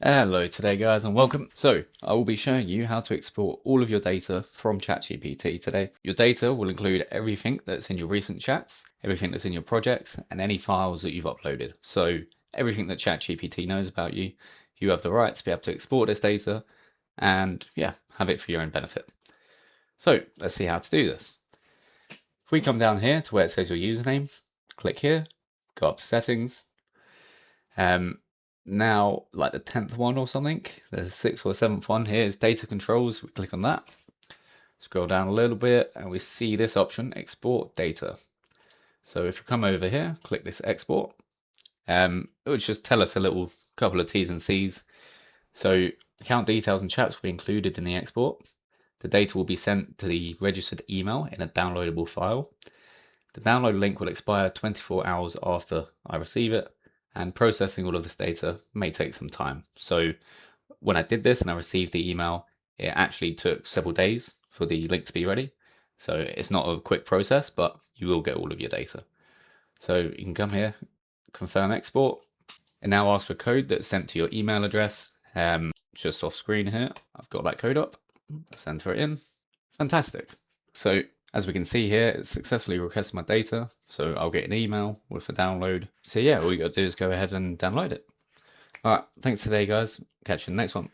Hello today guys and welcome. So I will be showing you how to export all of your data from ChatGPT today. Your data will include everything that's in your recent chats, everything that's in your projects, and any files that you've uploaded. So everything that ChatGPT knows about you, you have the right to be able to export this data and have it for your own benefit. So let's see how to do this. If we come down here to where it says your username, click here, go up to settings. Now, like the 10th one or something, the 6th or 7th one here is data controls. We click on that, scroll down a little bit, and we see this option, export data. So if you come over here, click this export, it would just tell us a little couple of T's and C's. So account details and chats will be included in the export. The data will be sent to the registered email in a downloadable file. The download link will expire 24 hours after I receive it, and processing all of this data may take some time. So when I did this and I received the email, it actually took several days for the link to be ready. So it's not a quick process, but you will get all of your data. So you can come here, confirm export, and now ask for code that's sent to your email address. Just off screen here, I've got that code up. Let's enter it in. Fantastic. So as we can see here, it's successfully requested my data. So I'll get an email with a download. So yeah, all you got to do is go ahead and download it. All right, thanks today, guys. Catch you in the next one.